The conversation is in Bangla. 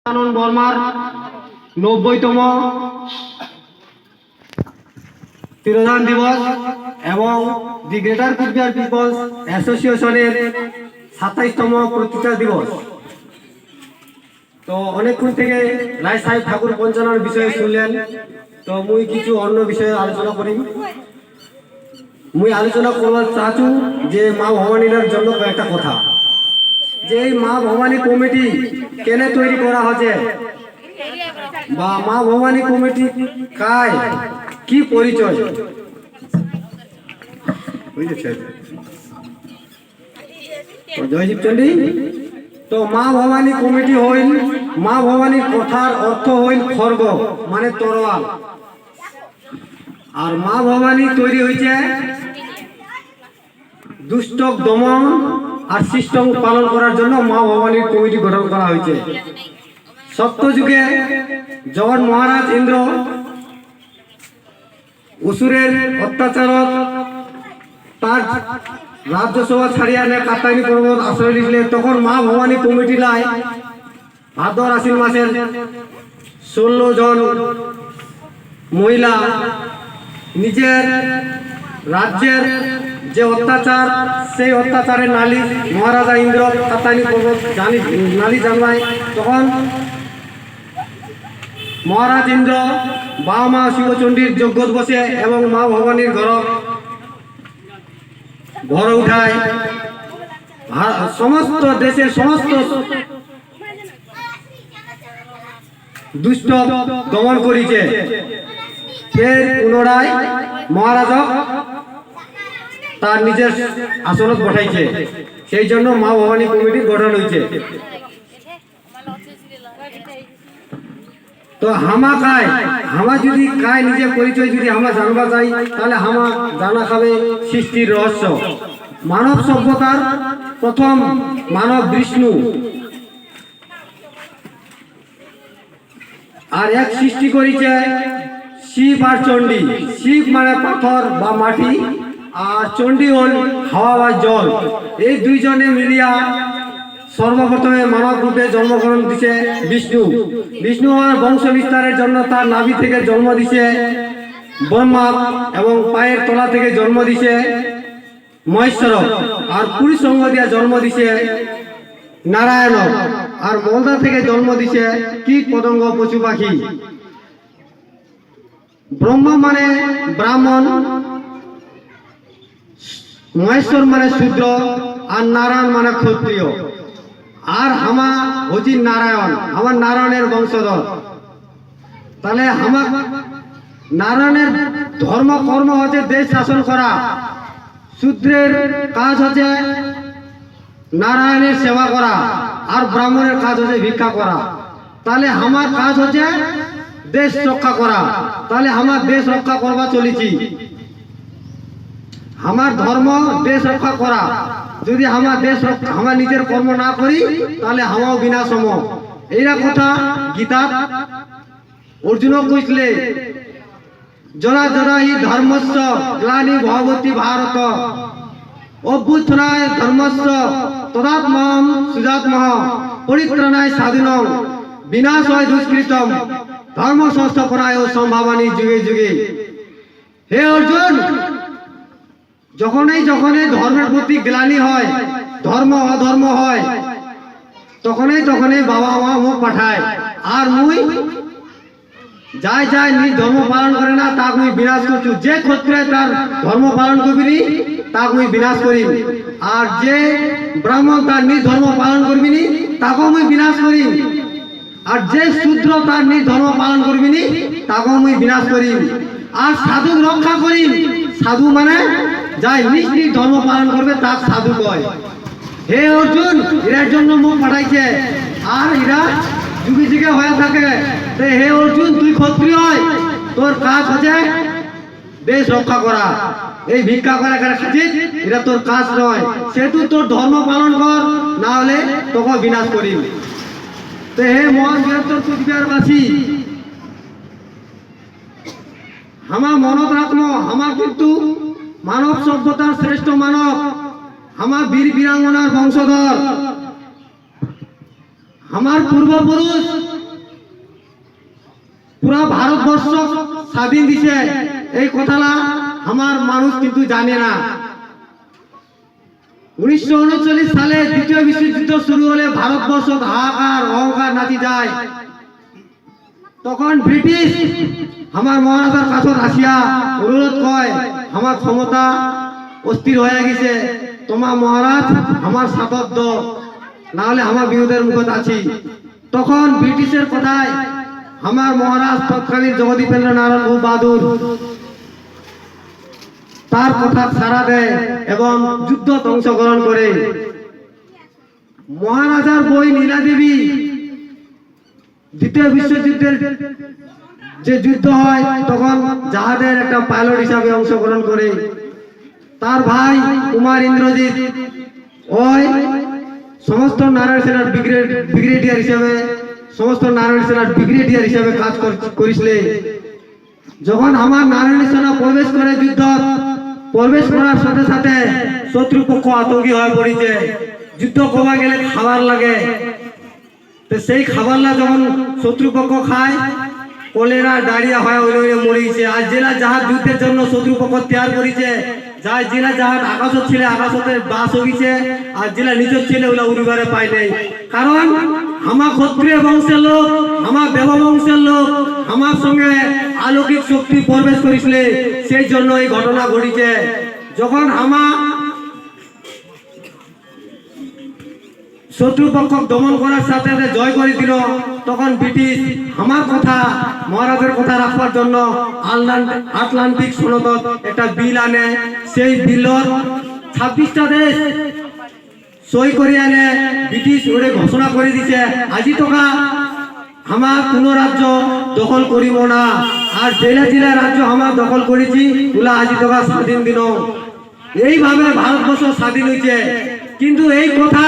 আনন্দ বর্মার 90তম তিরোধান দিবস এবং দি গ্রেটার কুচবিহার পিপলস অ্যাসোসিয়েশনের 27তম প্রতিষ্ঠা দিবস। তো অনেকক্ষণ থেকে রায় সাহেব ঠাকুর পঞ্চানোর বিষয়ে শুনলেন, তো মুই কিছু অন্য বিষয়ে আলোচনা করি। মুই আলোচনা করবার চাচ্ছু যে মা ভবানীর জন্য কয়েকটা কথা, যে এই মা ভবানী কমিটি কেন তৈরি করা হচ্ছে বা মা ভবানী কমিটি কায় কি পরিচয় বুঝেছে। জয়দীপ চন্ডী তো মা ভবানী কমিটি হইল, মা ভবানীর কথার অর্থ হইল খর্গ মানে তরোয়াল। আর মা ভবানী তৈরি হয়েছে দুষ্ট দমন আর সিস্টেম পালন করার জন্য মা ভবানীর কমিটি গঠন করা হয়েছে। সত্যযুগে যখন মহারাজ ইন্দ্র অসুরের অত্যাচারত তার রাজ্যসভা ছাড়িয়া নে কাত্যায়নী পর্বত আশ্রয় নিলে, তখন মা ভবানী কমিটি লাই ভাদ্র আশ্বিন মাসের 16 জন মহিলা নিজের রাজ্যের যে অত্যাচার, সেই অত্যাচারের নালিশ মহারাজা ইন্দ্র কাত্যায়নী পর্বত নালিশ জানবায়, তখন মহারাজ ইন্দ্র বাবা মা শিবচণ্ডীর যজ্ঞ বসে এবং মা ভবানীর ঘর উঠায় সমস্ত দেশের সমস্ত দুষ্ট দমন করিছে। ফের পুনরায় মহারাজ তার নিজের আসনত বসাইছে, সেই জন্য মা ভবানী কমিটি গঠন হয়েছে। তো হামা যদি কায় নিজের পরিচয় যদি আমরা জানবা চাই, তাহলে হামা জানা খাবে সৃষ্টির রহস্য। মানব সভ্যতার প্রথম মানব বিষ্ণু, আর এক সৃষ্টি করেছে শিব আর চণ্ডী। শিব মানে পাথর বা মাটি, আর চণ্ডী হল হাওয়া বা জল। এই দুইজনে মিলিয়া সর্বপ্রথমে মানব রূপে জন্মগ্রহণ দিছে বিষ্ণু। বিষ্ণু আর বংশ বিস্তারের জন্য তার নাভি থেকে জন্ম দিছে ব্রহ্মা, এবং পায়ের তলা থেকে জন্ম দিছে মহেশ্বর, আর পুরী সঙ্গ দিয়া জন্ম দিছে নারায়ণ, আর মলদা থেকে জন্ম দিছে কীট পতঙ্গ পশু পাখি। ব্রহ্মা মানে ব্রাহ্মণ, মহেশ্বর মানে শূদ্র, আর নারায়ণ মানে ক্ষত্রিয়। আর হামা হচ্ছি নারায়ণ, আমার নারায়ণের বংশধর। তাহলে আমার নারায়ণের ধর্ম কর্ম হচ্ছে দেশ শাসন করা, শূদ্রের কাজ হচ্ছে নারায়ণের সেবা করা, আর ব্রাহ্মণের কাজ হচ্ছে ভিক্ষা করা। তাহলে আমার কাজ হচ্ছে দেশ রক্ষা করা। তাহলে আমার দেশ রক্ষা করবা চলেছি। আমার ধর্ম দেশ রক্ষা করা। যদি আমার দেশ আমার নিজের কর্ম না করি, তাহলে আমাও বিনাশ হম। এইরা কথা গীতা অর্জুন কইলে, জরা জরা হি ধর্মস্য গ্লানি ভবতি ভারত, অভ্যুত্থানায় ধর্মস্য তদাত্মহং সৃজাম্যহং, পরিত্রাণায় সাধুনাং বিনাশায় দুষ্কৃতম, ধর্ম সংস্থাপনায় সম্ভাবনী যুগে যুগে। হে অর্জুন, যখনই ধর্মের প্রতি গ্লানি হয়, ধর্ম অধর্ম হয়, তখনই বাবা মা মুখ পাঠায়। আর মুই যাই নিজ ধর্ম পালন করে না, তাকে মুই বিনাশ করছু। যে ক্ষত্রিয় তার ধর্ম পালন করবি তাকে মুই বিনাশ করি, আর যে ব্রাহ্মণ তার নিজ ধর্ম পালন করবি তাকেও মুই বিনাশ করি, আর যে শূদ্র তার নিজ ধর্ম পালন করবি তাকেও মুই বিনাশ করি, আর সাধু রক্ষা করি। সাধু মানে যাই নিজ নিজ ধর্ম পালন করবে তার সাধু কয়। হে অর্জুন, এর জন্য মুখ পাঠাইছে, আর এরা যুগে যুগে হয়ে থাকে। হে অর্জুন, তুই ক্ষত্রিয় হয়, তোর কাজ হচ্ছে দেশ রক্ষা করা। এই ভিক্ষা করা খাচ্ছিস, এটা তোর কাজ নয়। সেহেতু তোর ধর্ম পালন কর, না হলে তোকে বিনাশ করি। তো হে মহান বৃহত্তর কুচবিহারবাসী, আমার মনত রাখবো, আমার কিন্তু মানব সভ্যতার শ্রেষ্ঠ মানব, আমার বীর বীরাঙ্গনার বংশধর, আমার পূর্বপুরুষ পুরা ভারতবর্ষ স্বাধীন দিছে, এই কথাটা আমার মানুষ কিন্তু জানে না। 1939 সালে দ্বিতীয় বিশ্বযুদ্ধ শুরু হলে ভারতবর্ষ হাহাকার অহংকার নাচি যায়। তখন ব্রিটিশ আমার মহারাজার কাছে আসিয়া অনুরোধ কয়, আমার ক্ষমতা অস্থির হয়ে গেছে, তোমার মহারাজ আমার সাথত দ, নাহলে আমার বিরোধের মুখত আছি। তখন ব্রিটিশের কথায় আমার মহারাজ তৎকালীন জগদীপেন্দ্র নারায়ণ বাহাদুর তার কথা সাড়া দেয় এবং যুদ্ধ অংশগ্রহণ করে। মহারাজার বই নীলাদেবী দ্বিতীয় বিশ্বযুদ্ধের যে যুদ্ধ হয় তখন জাহাজের একটা পাইলট হিসাবে অংশগ্রহণ করে। তার ভাই কুমার ইন্দ্রজিৎ ওই সমস্ত নারায়ণ সেনার ব্রিগেডিয়ার হিসাবে কাজ করেছিলেন। যখন আমার নারায়ণ সেনা প্রবেশ করে যুদ্ধ প্রবেশ করার সাথে সাথে শত্রুপক্ষ আতঙ্কি হয়ে পড়েছে। যুদ্ধ কমা গেলে খাবার লাগে, তো সেই খাবারটা যখন শত্রুপক্ষ খায় কলেরা ডায়রিয়া হয়, ওই মরিছে। আর জেলা জাহাজ যুদ্ধের জন্য শত্রুপক্ষ তৈরি করেছে, যাই জেলা জাহাজ আকাশত ছিল আকাশতের বাস হয়েছে, আর জেলা নিচত ছিল ওগুলা উড়িবারে পাই নাই। কারণ আমার ক্ষত্রিয় বংশের লোক, আমার দেব বংশের লোক আমার সঙ্গে অলৌকিক শক্তি প্রবেশ করেছিল, সেই জন্য এই ঘটনা ঘটেছে। যখন আমার শত্রুপক্ষ দমন করার সাথে সাথে জয় করে দিল, তখন ব্রিটিশ আমার কথা মহারাজের কথা রাখবার জন্য আটলান্টিক সনদ একটা বিল আনে। সেই বিলত 26টা দেশ সই করে আনে। ব্রিটিশ ওরে ঘোষণা করে দিছে, আজি তোকা আমার কোন রাজ্য দখল করিব না, আর জেলা জেলা রাজ্য আমার দখল করেছি ওগুলা আজি তোকা স্বাধীন দিন। এইভাবে ভারতবর্ষ স্বাধীন হয়েছে। কিন্তু এই কথা